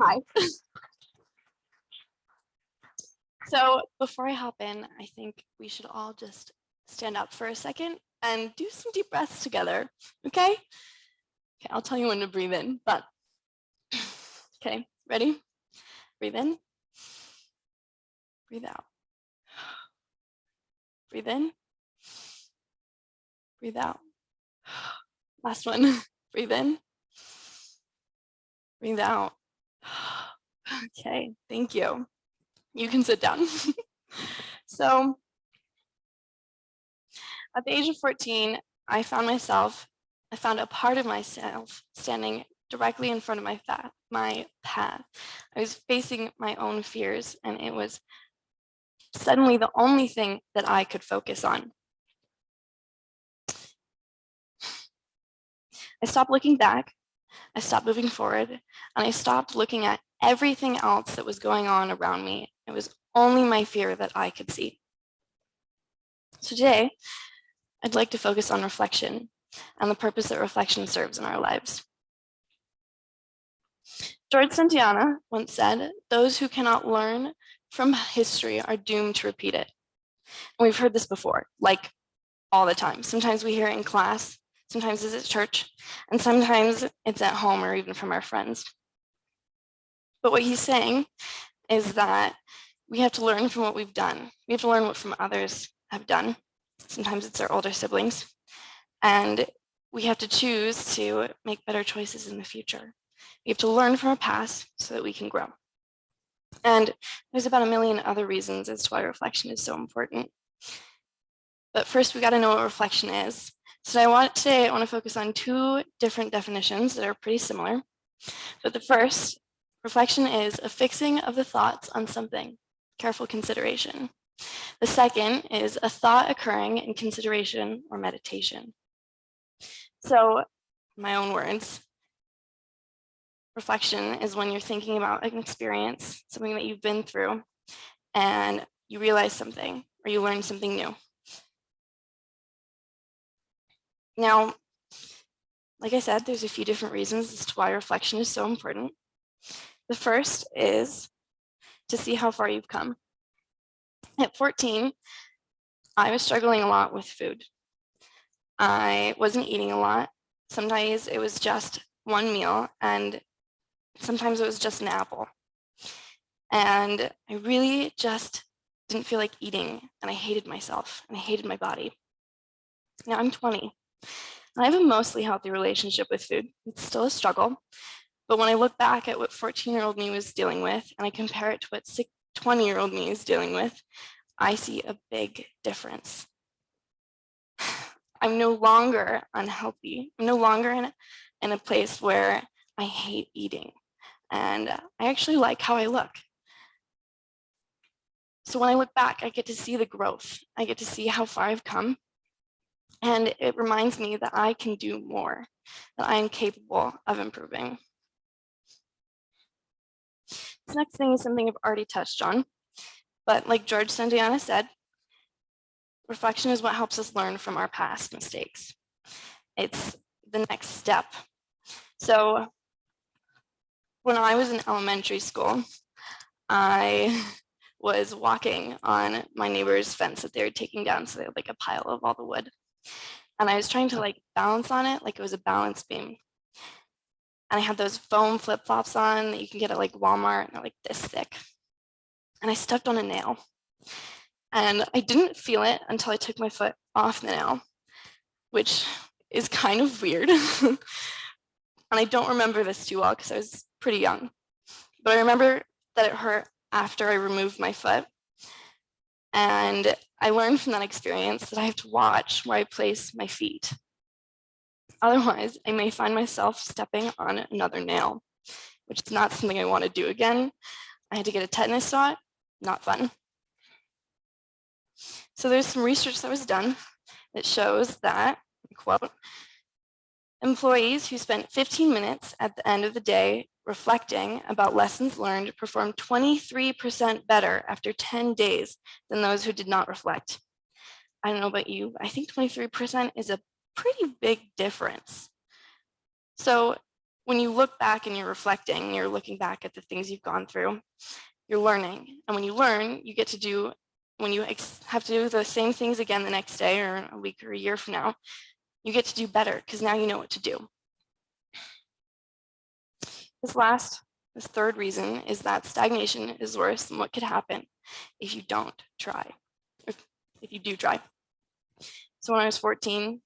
Hi. So before I hop in, I think we should all just stand up for a second and do some deep breaths together, okay? Okay, I'll tell you when to breathe in, but okay, ready? Breathe in, breathe out. Breathe in, breathe out. Last one, breathe in, breathe out. Okay, thank you. You can sit down. So at the age of 14, I found a part of myself standing directly in front of my path. I was facing my own fears, and it was suddenly the only thing that I could focus on. I stopped looking back, I stopped moving forward, and I stopped looking at everything else that was going on around me. It was only my fear that I could see. So today, I'd like to focus on reflection and the purpose that reflection serves in our lives. George Santayana once said, "Those who cannot learn from history are doomed to repeat it." And we've heard this before, like all the time. Sometimes we hear it in class, sometimes it's at church, and sometimes it's at home or even from our friends. But what he's saying is that we have to learn from what we've done. We have to learn what from others have done. Sometimes it's our older siblings. And we have to choose to make better choices in the future. We have to learn from our past so that we can grow. And there's about a million other reasons as to why reflection is so important. But first, we got to know what reflection is. So today I want to focus on two different definitions that are pretty similar. But the first, reflection is a fixing of the thoughts on something, careful consideration. The second is a thought occurring in consideration or meditation. So, my own words, reflection is when you're thinking about an experience, something that you've been through, and you realize something or you learn something new. Now, like I said, there's a few different reasons as to why reflection is so important. The first is to see how far you've come. At 14, I was struggling a lot with food. I wasn't eating a lot. Sometimes it was just one meal, and sometimes it was just an apple. And I really just didn't feel like eating, and I hated myself, and I hated my body. Now I'm 20, and I have a mostly healthy relationship with food. It's still a struggle, but when I look back at what 14-year-old me was dealing with, and I compare it to what 20-year-old me is dealing with, I see a big difference. I'm no longer unhealthy. I'm no longer in a place where I hate eating, and I actually like how I look. So when I look back, I get to see the growth. I get to see how far I've come. And it reminds me that I can do more, that I am capable of improving. This next thing is something I've already touched on, but like George Santayana said, reflection is what helps us learn from our past mistakes. It's the next step. So when I was in elementary school, I was walking on my neighbor's fence that they were taking down, so they had like a pile of all the wood. And I was trying to like balance on it like it was a balance beam. And I had those foam flip-flops on that you can get at like Walmart, and they're like this thick. And I stepped on a nail. And I didn't feel it until I took my foot off the nail, which is kind of weird. And I don't remember this too well because I was pretty young. But I remember that it hurt after I removed my foot. And I learned from that experience that I have to watch where I place my feet. Otherwise, I may find myself stepping on another nail, which is not something I want to do again. I had to get a tetanus shot, not fun. So there's some research that was done that shows that, quote, employees who spent 15 minutes at the end of the day reflecting about lessons learned performed 23% better after 10 days than those who did not reflect. I don't know about you, I think 23% is a pretty big difference. So when you look back and you're reflecting, you're looking back at the things you've gone through, you're learning. And when you learn, you get to do, when you have to do the same things again the next day or a week or a year from now, you get to do better because now you know what to do. This third reason is that stagnation is worse than what could happen if you don't try, if you do try. So when I was 14,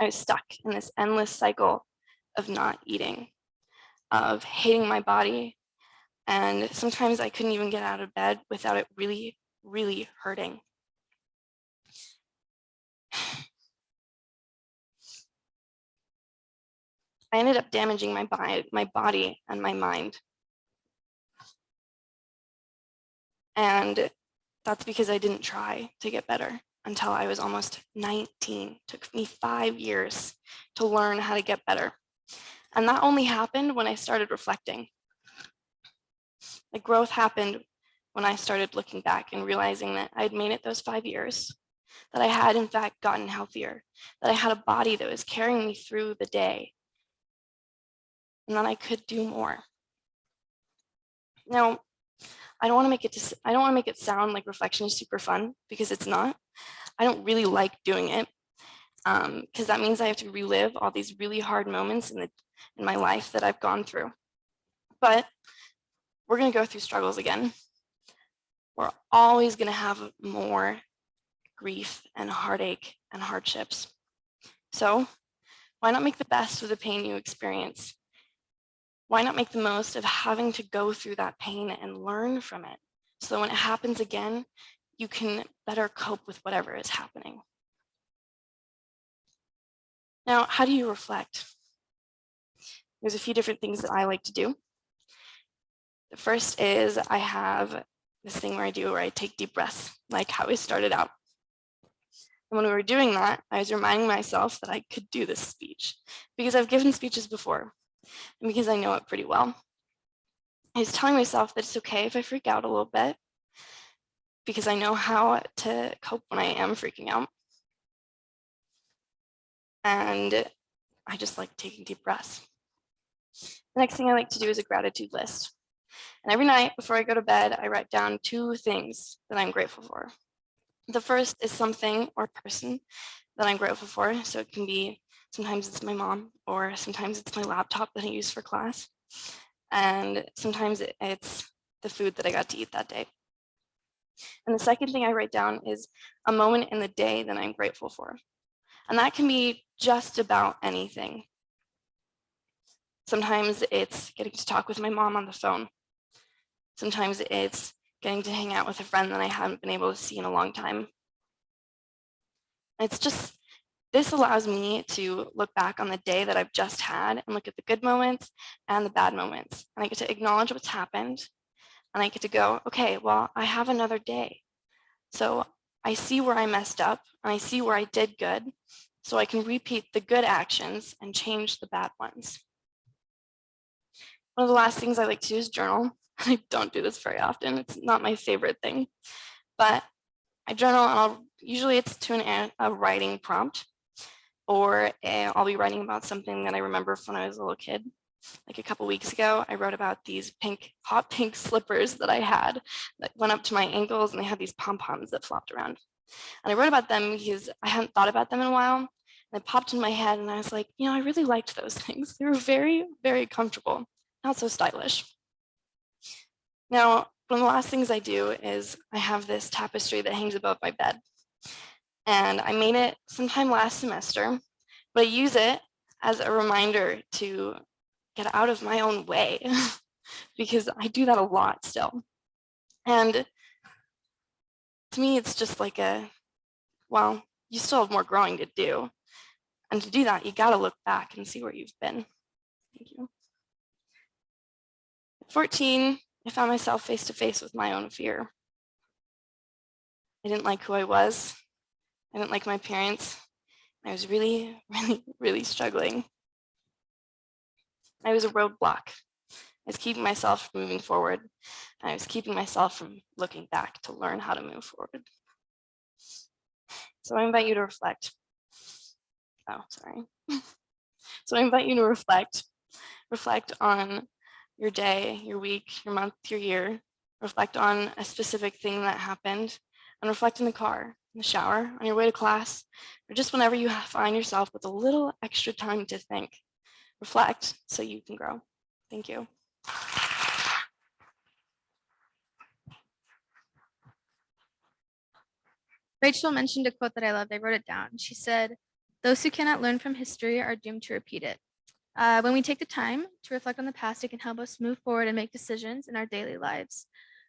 I was stuck in this endless cycle of not eating, of hating my body, and sometimes I couldn't even get out of bed without it really, really hurting. I ended up damaging my body and my mind. And that's because I didn't try to get better until I was almost 19. It took me 5 years to learn how to get better. And that only happened when I started reflecting. The growth happened when I started looking back and realizing that I'd made it those 5 years, that I had in fact gotten healthier, that I had a body that was carrying me through the day, and that I could do more. Now, I don't want to make it sound like reflection is super fun, because it's not. I don't really like doing it, because that means I have to relive all these really hard moments in my life that I've gone through. But we're going to go through struggles again. We're always going to have more grief and heartache and hardships. So why not make the best of the pain you experience? Why not make the most of having to go through that pain and learn from it, so when it happens again, you can better cope with whatever is happening? Now, how do you reflect? There's a few different things that I like to do. The first is I have this thing where I take deep breaths, like how we started out. And when we were doing that, I was reminding myself that I could do this speech, because I've given speeches before, and because I know it pretty well. I was telling myself that it's okay if I freak out a little bit, because I know how to cope when I am freaking out. And I just like taking deep breaths. The next thing I like to do is a gratitude list. And every night before I go to bed, I write down 2 things that I'm grateful for. The first is something or person that I'm grateful for. So it can be, sometimes it's my mom, or sometimes it's my laptop that I use for class. And sometimes it's the food that I got to eat that day. And the second thing I write down is a moment in the day that I'm grateful for. And that can be just about anything. Sometimes it's getting to talk with my mom on the phone. Sometimes it's getting to hang out with a friend that I haven't been able to see in a long time. It's just, this allows me to look back on the day that I've just had and look at the good moments and the bad moments. And I get to acknowledge what's happened. And I get to go, okay, well, I have another day. So I see where I messed up and I see where I did good. So I can repeat the good actions and change the bad ones. One of the last things I like to do is journal. I don't do this very often. It's not my favorite thing, but I journal, and usually it's to a writing prompt, or I'll be writing about something that I remember from when I was a little kid. Like a couple weeks ago, I wrote about these hot pink slippers that I had that went up to my ankles, and they had these pom-poms that flopped around. And I wrote about them because I hadn't thought about them in a while. And it popped in my head, and I was like, I really liked those things. They were very, very comfortable, not so stylish. Now, one of the last things I do is I have this tapestry that hangs above my bed. And I made it sometime last semester, but I use it as a reminder to get out of my own way because I do that a lot still. And to me, it's just like well, you still have more growing to do. And to do that, you got to look back and see where you've been. Thank you. At 14, I found myself face to face with my own fear. I didn't like who I was. I didn't like my parents. I was really, really, really struggling. I was a roadblock. I was keeping myself from moving forward. And I was keeping myself from looking back to learn how to move forward. So I invite you to reflect. Oh, sorry. So I invite you to reflect Reflect on your day, your week, your month, your year. Reflect on a specific thing that happened, and reflect in the car, in the shower, on your way to class, or just whenever you find yourself with a little extra time to think. Reflect so you can grow. Thank you. Rachel mentioned a quote that I loved. I wrote it down. She said, "Those who cannot learn from history are doomed to repeat it." When we take the time to reflect on the past, it can help us move forward and make decisions in our daily lives.